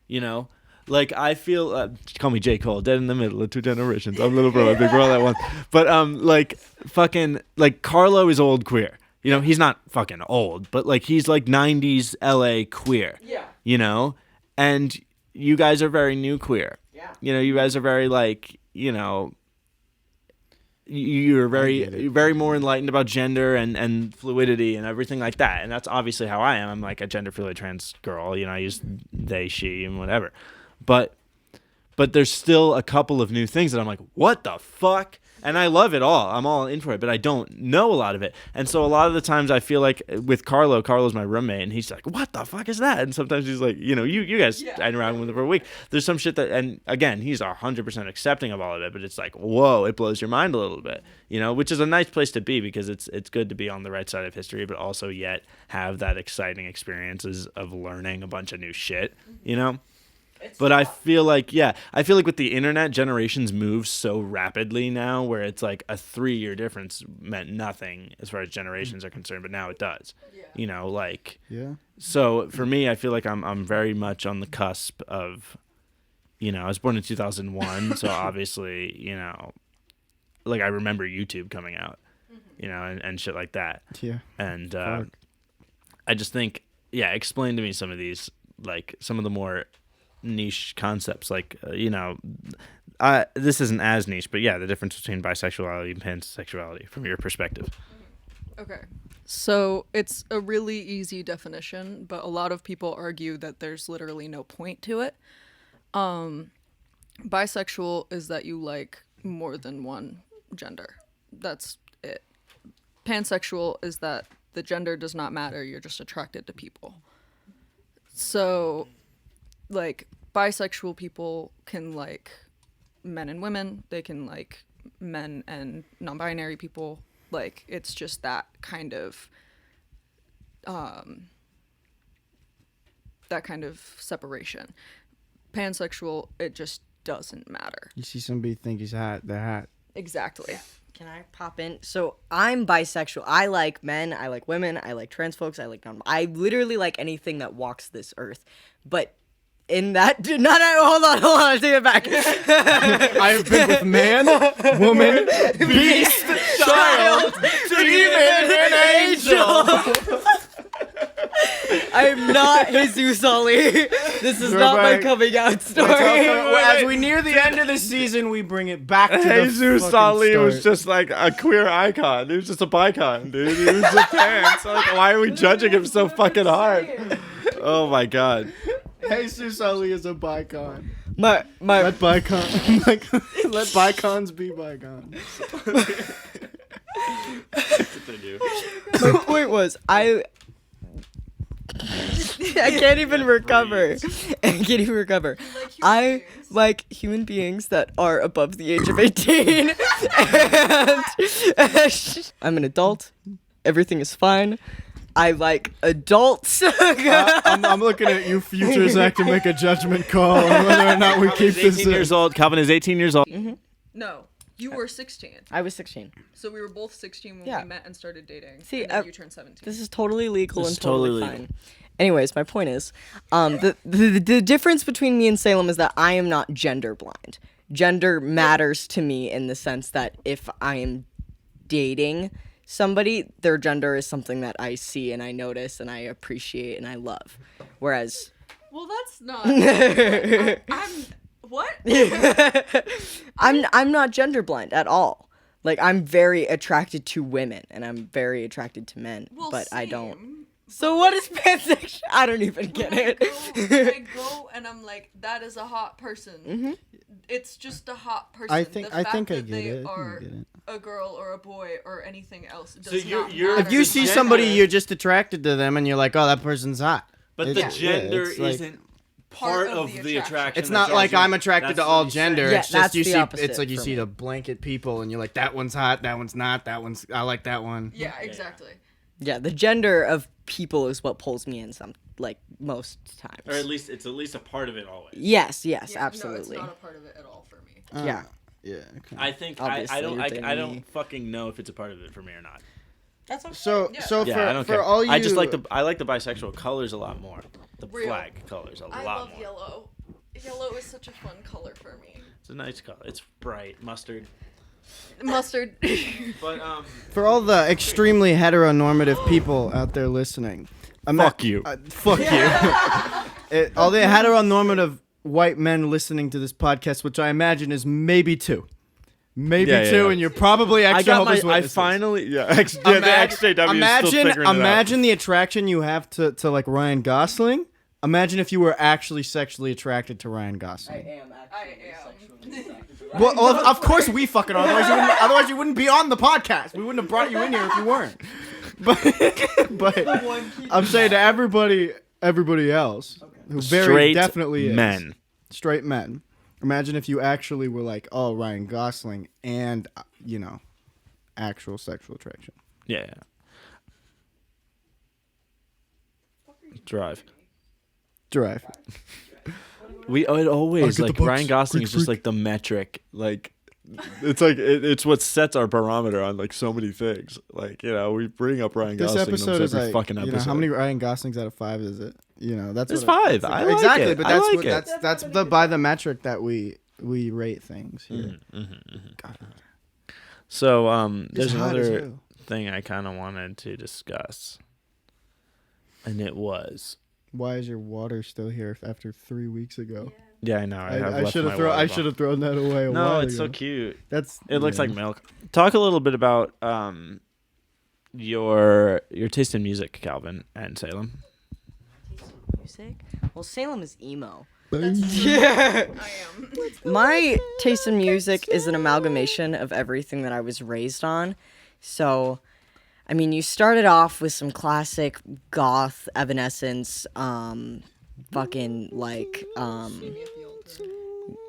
You know? Like, I feel... call me J. Cole, dead in the middle of two generations. I'm little bro, big bro all at once. But, like, fucking... Like, Carlo is old queer. You know, he's not fucking old, but, like, he's, like, 90s LA queer. Yeah. You know? And you guys are very new queer. Yeah. You know, you guys are very, like, you know... You're very more enlightened about gender and fluidity and everything like that. And that's obviously how I am. I'm like a gender fluid trans girl. You know, I use they, she, and whatever. But there's still a couple of new things that I'm like, what the fuck? And I love it all. I'm all in for it, but I don't know a lot of it. And so a lot of the times I feel like with Carlo's my roommate, and he's like, what the fuck is that? And sometimes he's like, you know, you guys hang around with him for a week. There's some shit that, and again, he's 100% accepting of all of it, but it's like, whoa, it blows your mind a little bit, you know, which is a nice place to be because it's good to be on the right side of history, but also yet have that exciting experiences of learning a bunch of new shit, you know? But I feel like with the internet, generations move so rapidly now where it's like a 3-year difference meant nothing as far as generations are concerned, but now it does. Yeah. You know, like, Yeah. so for me, I feel like I'm very much on the cusp of, you know, I was born in 2001, so obviously, you know, like I remember YouTube coming out, you know, and shit like that. Yeah. And I just think, explain to me some of these, like some of the more niche concepts, like you know, this isn't as niche, but the difference between bisexuality and pansexuality from your perspective. Okay. So it's a really easy definition, but a lot of people argue that there's literally no point to it. Bisexual is that you like more than one gender. That's it. Pansexual is that the gender does not matter, you're just attracted to people. So like bisexual people can like men and women, they can like men and non-binary people. Like it's just that kind of separation. Pansexual, it just doesn't matter. You see somebody think he's hot, they're hot. Exactly. Can I pop in? So I'm bisexual. I like men. I like women. I like trans folks. I like I literally like anything that walks this earth. But in that, hold on, take it back. I've been with man, woman, beast, child, demon, and angel. I'm not Jesus Ali. This is not my coming out story. As we near the end of the season, we bring it back to Jesus the fucking Ali start. was just like a queer icon. He was just a bicon, dude. He was Japan. So like, why are we judging him so fucking hard? Oh my god. Jesus Ali is a bicon. My Let bicon, let bicons be bicons. my point was I can't even recover. I can't even recover. I like human beings that are above the age of 18. And I'm an adult. Everything is fine. I like adults. I'm looking at you, future Zach, to make a judgment call on whether or not we keep this. 18 years old. Calvin is 18 years old. Mm-hmm. No, you were 16. I was 16. So we were both 16 when Yeah. we met and started dating. See, and then you turned 17. This is totally legal This and is totally totally legal. fine. Anyways, my point is, the difference between me and Salem is that I am not gender blind. Gender matters to me in the sense that if I am dating somebody, their gender is something that I see and I notice and I appreciate and I love. Whereas, well, that's not. I'm what? I'm not gender blind at all. Like, I'm very attracted to women and I'm very attracted to men, Well, but I don't. same. So what is pansexual? I don't even get it. When I go and I'm like, that is a hot person. Mm-hmm. It's just a hot person. I The think fact I that get they it. are a girl or a boy or anything else does you're- not you're- matter. If you see Gender- somebody, you're just attracted to them, and you're like, oh, that person's hot. But It's- the gender it's like- isn't part of the attraction. It's not like I'm attracted to all gender. Yeah, It's that's just you the see. opposite It's like you for see me. the blanket people, and you're like, that one's hot. That one's not. That one's. I like that one. Yeah, exactly. Yeah, the gender of people is what pulls me in most times. Or it's at least a part of it always. Yes, Yeah, absolutely. No, it's not a part of it at all for me. Yeah. Yeah. Okay. I think Obviously, I don't you're I dating don't me. fucking know if it's a part of it for me or not. That's okay. So Yeah. so Yeah, I don't for care. all you, I just like the bisexual colors a lot more. The Real. flag colors a I lot love more. yellow. Yellow is such a fun color for me. It's a nice color. It's bright mustard. Mustard. But for all the extremely heteronormative people out there listening. Fuck you. Fuck you. All the heteronormative white men listening to this podcast, which I imagine is maybe two. Maybe Yeah, yeah, two, yeah. and you're probably I extra got my. Jehovah's I Witnesses. finally the XJW is still imagine, figuring it out. imagine the attraction you have to like Ryan Gosling. Imagine if you were actually sexually attracted to Ryan Gosling. am Well, of course we fucking are. Otherwise you wouldn't be on the podcast. We wouldn't have brought you in here if you weren't. But I'm saying to everybody else who very Straight definitely is men. straight men. Imagine if you actually were like, oh, Ryan Gosling, and actual sexual attraction. Yeah. Drive. It always get like the books. Ryan Gosling Greek is just freak. like the metric. Like it's like it's what sets our barometer on like so many things. Like we bring up Ryan This Gosling episode almost is every like, fucking episode. how many Ryan Goslings out of 5 is it? That's It's what 5. that's I like exactly, it. but I that's like what it. that's the by the metric that we rate things here. God. So there's hot as another hell. thing I kind of wanted to discuss, and it was Why is your water still here after 3 weeks ago? I know I should have thrown that away. A No, while it's so ago. cute. It Looks like milk. Talk a little bit about your taste in music, Calvin and Salem. Music? Well, Salem is emo. I am. My taste in music is an amalgamation of everything that I was raised on. So, I mean, you started off with some classic goth, Evanescence, fucking like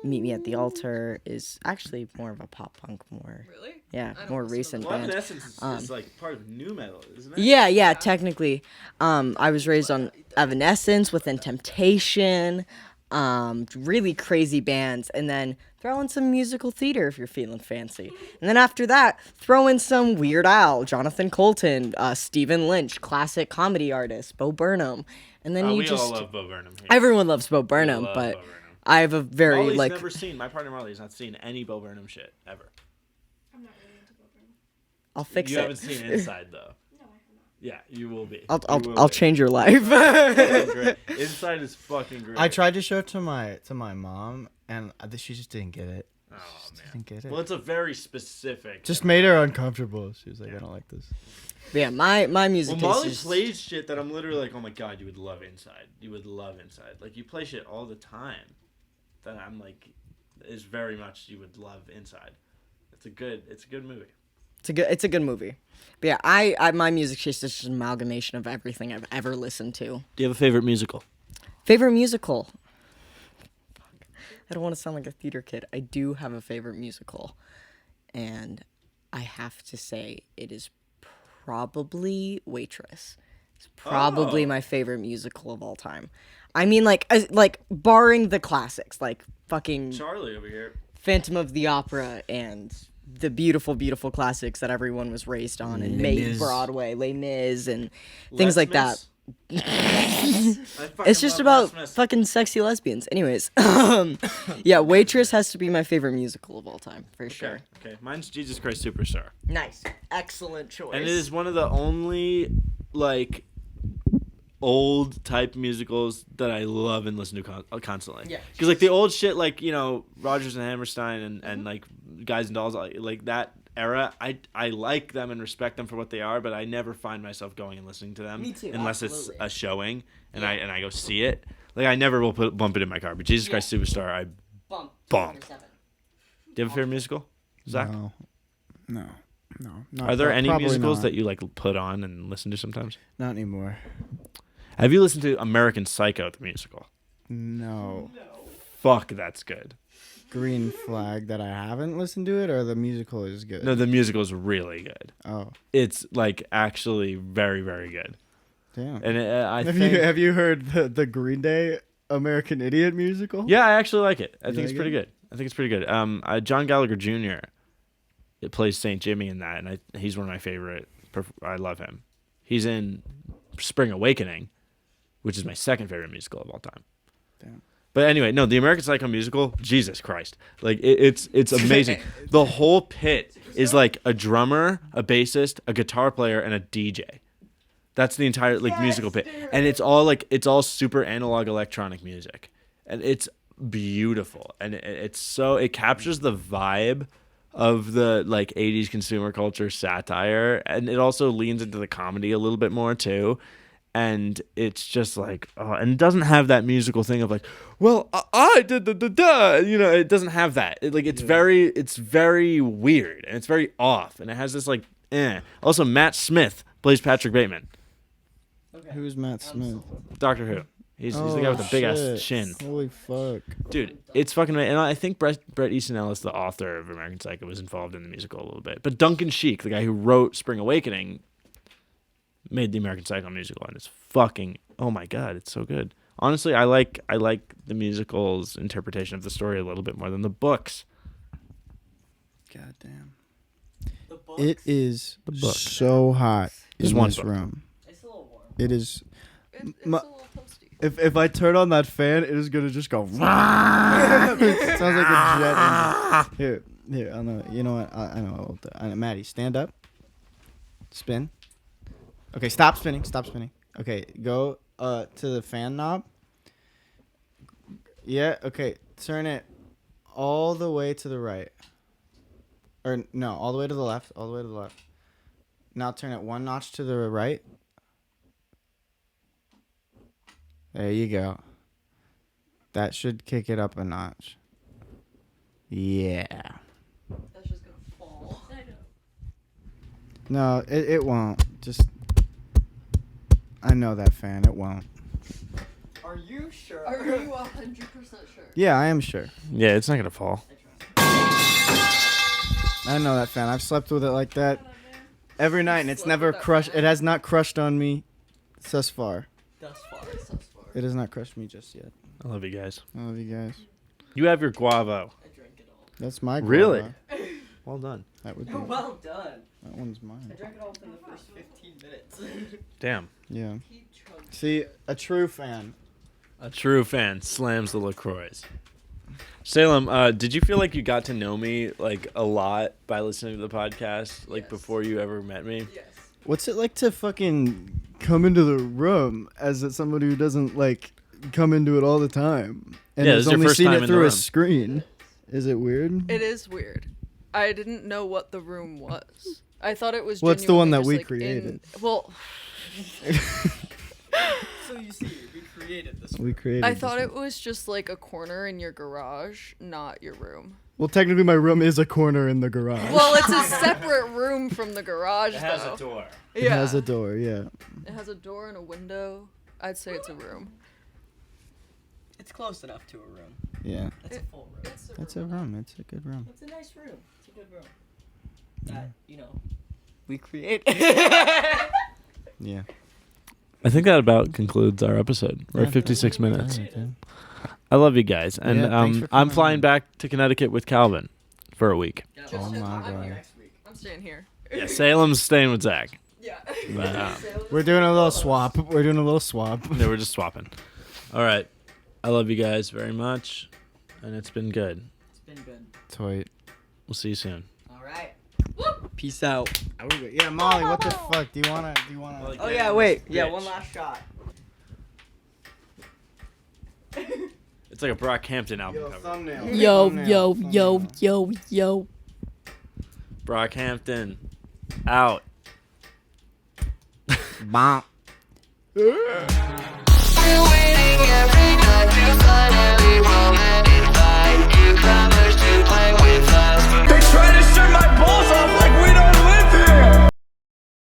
Meet Me at the Altar is actually more of a pop punk, Really? yeah, I don't more listen to recent them. Well, band. Evanescence is like part of new metal, isn't it? Yeah, technically. I was raised on Evanescence, Within Temptation, really crazy bands, and then throw in some musical theater if you're feeling fancy. And then after that, throw in some Weird Al, Jonathan Colton, Stephen Lynch, classic comedy artist, Bo Burnham. And then We you just all love Bo Burnham here. everyone loves Bo Burnham, love but Bo Burnham. I have a very Marley's like never seen. My partner Marley's not seen any Bo Burnham shit ever. I'll fix You it. haven't seen Inside though. Yeah, you will be. I'll change your life. Fucking great. Inside is fucking great. I tried to show it to my mom, and she just didn't get it. Oh She man. didn't get it. Well, it's a very specific. Just made her uncomfortable. She was like, I don't like this. Yeah, my music Well, taste Molly is plays shit that I'm literally like, oh my god, you would love Inside. You would love Inside. Like you play shit all the time, that I'm like, is very much you would love Inside. It's a good movie. it's a good movie. But yeah, I my music taste is just an amalgamation of everything I've ever listened to. Do you have a favorite musical? Favorite musical? I don't want to sound like a theater kid. I do have a favorite musical, and I have to say it is probably Waitress. It's probably my favorite musical of all time. I mean, like barring the classics, like fucking Charlie over here. Phantom of the Opera and the beautiful, beautiful classics that everyone was raised on and made Broadway, Les Mis, and things like that. It's just about fucking sexy lesbians. Anyways, yeah, Waitress has to be my favorite musical of all time, for sure. Okay, mine's Jesus Christ Superstar. Nice. Excellent choice. And it is one of the only, like, old type musicals that I love and listen to constantly. Yeah. Because, like, the old shit, like, you know, Rodgers and Hammerstein and like, Guys and Dolls, like, that era, I like them and respect them for what they are, but I never find myself going and listening to them. Me too, unless absolutely. it's a showing and I go see it. Like, I never will bump it in my car, but Jesus Christ Superstar, I Bump. bump. Do you have a favorite musical, Zach? No. Are there any probably musicals not. that you, like, put on and listen to sometimes? Not anymore. Have you listened to American Psycho, the musical? No. Fuck, that's good. Green Flag that I haven't listened to it, or the musical is good? No, the musical is really good. Oh, It's, like, actually very, very good. damn. And I Have think... you heard the Green Day American Idiot musical? Yeah, I actually like it. I You think it's like pretty it? good. I think it's pretty good. John Gallagher Jr. It plays Saint Jimmy in that, and he's one of my favorite. I love him. He's in Spring Awakening, which is my second favorite musical of all time. Damn. But anyway, no, the American Psycho musical, Jesus Christ, like it's amazing. The whole pit is like a drummer, a bassist, a guitar player, and a DJ. That's the entire like musical pit, and it's all super analog electronic music, and it's beautiful, and it captures the vibe of the like 80s consumer culture satire, and it also leans into the comedy a little bit more too. And it's just like, and it doesn't have that musical thing of like, well, I did the you know, it doesn't have that. It's very weird and it's very off, and it has this like, Also, Matt Smith plays Patrick Bateman, Who's Matt Smith? Doctor Who. He's the guy with the big ass chin, Holy fuck. dude. It's fucking amazing. And I think Bret Easton Ellis, the author of American Psycho, was involved in the musical a little bit. But Duncan Sheik, the guy who wrote Spring Awakening, made the American Psycho musical, and it's fucking, oh my god, it's so good. Honestly, I like the musical's interpretation of the story a little bit more than the books. God damn. It is so hot There's in one this book. room. It's a little warm. It is. It's a Ma- little toasty. If I turn on that fan, it is gonna just go. It sounds like a jet engine. Here. I know. You know what? I know. Maddie, stand up. Spin. Okay, stop spinning. Okay, go to the fan knob. Yeah. Okay, turn it all the way to the right. Or no, all the way to the left. Now turn it one notch to the right. There you go. That should kick it up a notch. Yeah. That's just gonna fall. I know. No, it won't. Just. I know that fan. It won't. Are you sure? Are you 100% sure? Yeah, I am sure. Yeah, it's not gonna fall. I know that fan. I've slept with it like that every night, and it's never crushed. It has not crushed on me thus far. Thus far. It has not crushed me just yet. I love you guys. I love you guys. You have your guavo. I drank it all. That's my Really? guava. Well done. That would be. Well done. That one's mine. I drank it all within the first 15 minutes. Damn. Yeah. He chugged. See, a true fan. A true fan slams the LaCroix. Salem, did you feel like you got to know me like a lot by listening to the podcast, like Yes. before you ever met me? Yes. What's it like to fucking come into the room as somebody who doesn't like come into it all the time and Yeah, has this is your only first seen time it in the through a room. screen? Is it weird? It is weird. I didn't know what the room was. I thought it was. Well, it's the one that genuinely we just, like, created. Well, So you see, we created this. We created. I this thought one. it was just like a corner in your garage, not your room. Well, technically, my room is a corner in the garage. Well, it's a separate room from the garage, though. door. It Yeah. has a door. Yeah. It has a door and a window. I'd say it's a room. It's close enough to a room. Yeah. It's a full room. It's a room. It's a good room. It's a nice room. It's a good room. That, we create. Yeah. I think that about concludes our episode. We're at 56 minutes. Alright, dude. I love you guys, and Yeah, thanks for I'm coming flying on. back to Connecticut with Kalvin for a week. Oh my god. I'm staying here. Yeah, Salem's staying with Zach. Yeah. But, We're doing a little swap. yeah, we're just swapping. All right, I love you guys very much, and it's been good. It's been good. Sweet. We'll see you soon. All right. Peace out. Yeah, Molly, what the fuck? Do you wanna? Oh yeah, wait. Yeah, one last shot. It's like a Brockhampton album cover. thumbnail. Yo. Brockhampton, out. Bonk. Waiting every night to finally romanticized you come